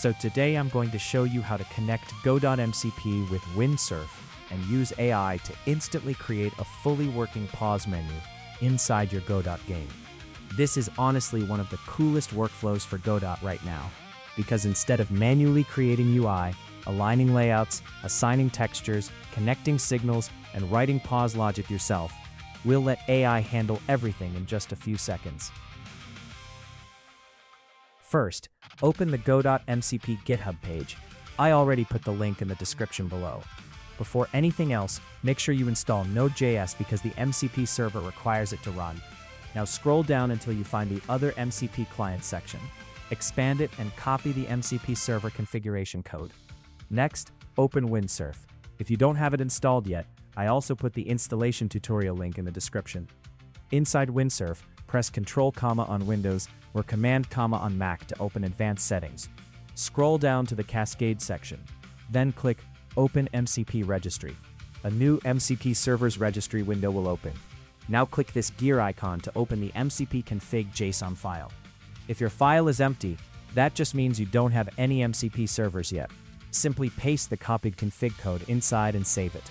So today I'm going to show you how to connect Godot MCP with WindSurf and use AI to instantly create a fully working pause menu inside your Godot game. This is honestly one of the coolest workflows for Godot right now, because instead of manually creating UI, aligning layouts, assigning textures, connecting signals, and writing pause logic yourself, we'll let AI handle everything in just a few seconds. First, open the Godot MCP GitHub page. I already put the link in the description below. Before anything else, make sure you install Node.js because the MCP server requires it to run. Now scroll down until you find the Other MCP Client section. Expand it and copy the MCP server configuration code. Next, open WindSurf. If you don't have it installed yet, I also put the installation tutorial link in the description. Inside WindSurf, press Ctrl, on Windows or Command, on Mac to open advanced settings. Scroll down to the Cascade section. Then click Open MCP Registry. A new MCP Servers Registry window will open. Now click this gear icon to open the MCP Config JSON file. If your file is empty, that just means you don't have any MCP servers yet. Simply paste the copied config code inside and save it.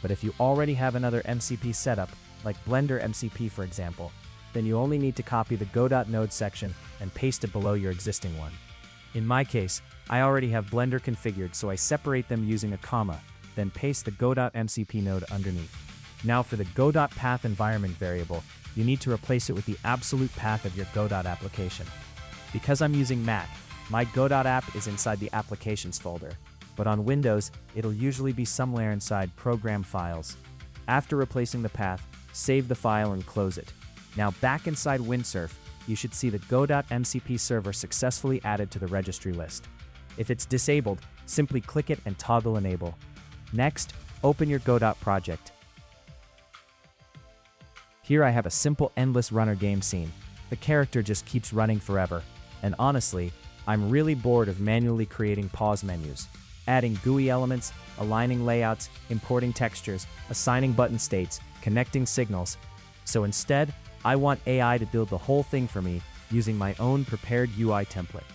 But if you already have another MCP setup, like Blender MCP for example, then you only need to copy the Godot node section and paste it below your existing one. In my case, I already have Blender configured, so I separate them using a comma, then paste the Godot MCP node underneath. Now for the Godot path environment variable, you need to replace it with the absolute path of your Godot application. Because I'm using Mac, my Godot app is inside the Applications folder, but on Windows, it'll usually be somewhere inside Program Files. After replacing the path, save the file and close it. Now back inside WindSurf, you should see the Godot MCP server successfully added to the registry list. If it's disabled, simply click it and toggle Enable. Next, open your Godot project. Here I have a simple endless runner game scene. The character just keeps running forever, and honestly, I'm really bored of manually creating pause menus, adding GUI elements, aligning layouts, importing textures, assigning button states, connecting signals. So instead, I want AI to build the whole thing for me using my own prepared UI template.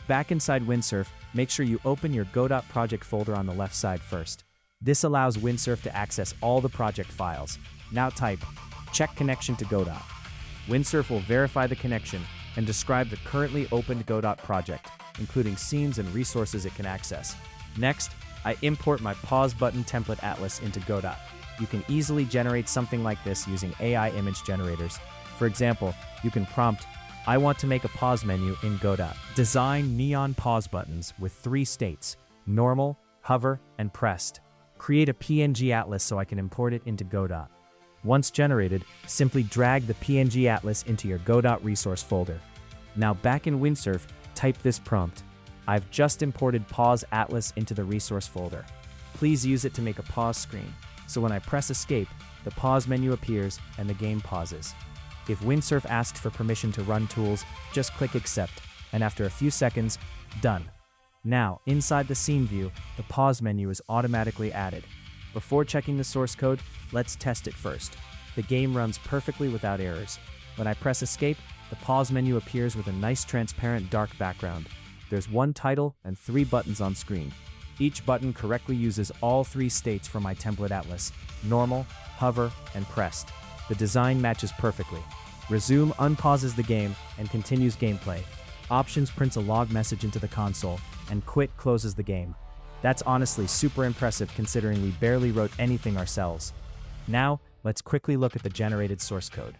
Back inside WindSurf, make sure you open your Godot project folder on the left side first. This allows WindSurf to access all the project files. Now type check connection to Godot. WindSurf will verify the connection and describe the currently opened Godot project, including scenes and resources it can access. Next, I import my pause button template atlas into Godot. You can easily generate something like this using AI image generators. For example, you can prompt, I want to make a pause menu in Godot. Design neon pause buttons with 3 states, normal, hover, and pressed. Create a PNG atlas so I can import it into Godot. Once generated, simply drag the PNG atlas into your Godot resource folder. Now back in WindSurf, type this prompt. I've just imported pause atlas into the resource folder. Please use it to make a pause screen, so when I press escape, the pause menu appears and the game pauses. If WindSurf asks for permission to run tools, just click accept, and after a few seconds, done. Now, inside the scene view, the pause menu is automatically added. Before checking the source code, let's test it first. The game runs perfectly without errors. When I press escape, the pause menu appears with a nice transparent dark background. There's 1 title and 3 buttons on screen. Each button correctly uses all 3 states from my template atlas: normal, hover, and pressed. The design matches perfectly. Resume unpauses the game and continues gameplay. Options prints a log message into the console, and quit closes the game. That's honestly super impressive considering we barely wrote anything ourselves. Now, let's quickly look at the generated source code.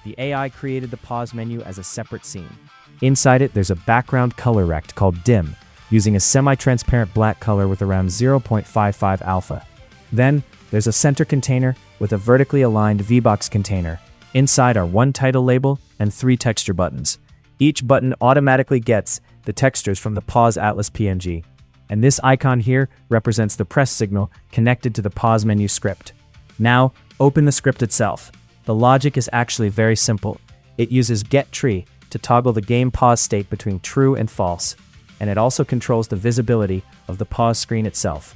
The AI created the pause menu as a separate scene. Inside it, there's a background color rect called dim, using a semi-transparent black color with around 0.55 alpha. Then, there's a center container with a vertically aligned VBox container. Inside are 1 title label and 3 texture buttons. Each button automatically gets the textures from the pause atlas PNG. And this icon here represents the press signal connected to the pause menu script. Now, open the script itself. The logic is actually very simple. It uses getTree to toggle the game pause state between true and false, and it also controls the visibility of the pause screen itself.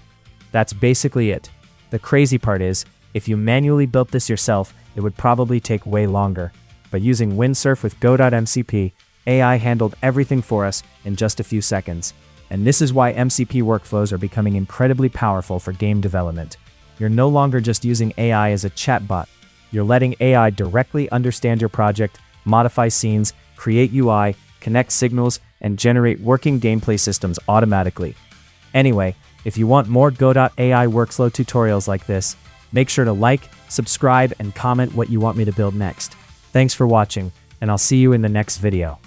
That's basically it. The crazy part is, if you manually built this yourself, it would probably take way longer. But using WindSurf with Godot MCP, AI handled everything for us in just a few seconds. And this is why MCP workflows are becoming incredibly powerful for game development. You're no longer just using AI as a chatbot. You're letting AI directly understand your project, modify scenes, create UI, connect signals, and generate working gameplay systems automatically. Anyway, if you want more Godot AI workflow tutorials like this, make sure to like, subscribe, and comment what you want me to build next. Thanks for watching, and I'll see you in the next video.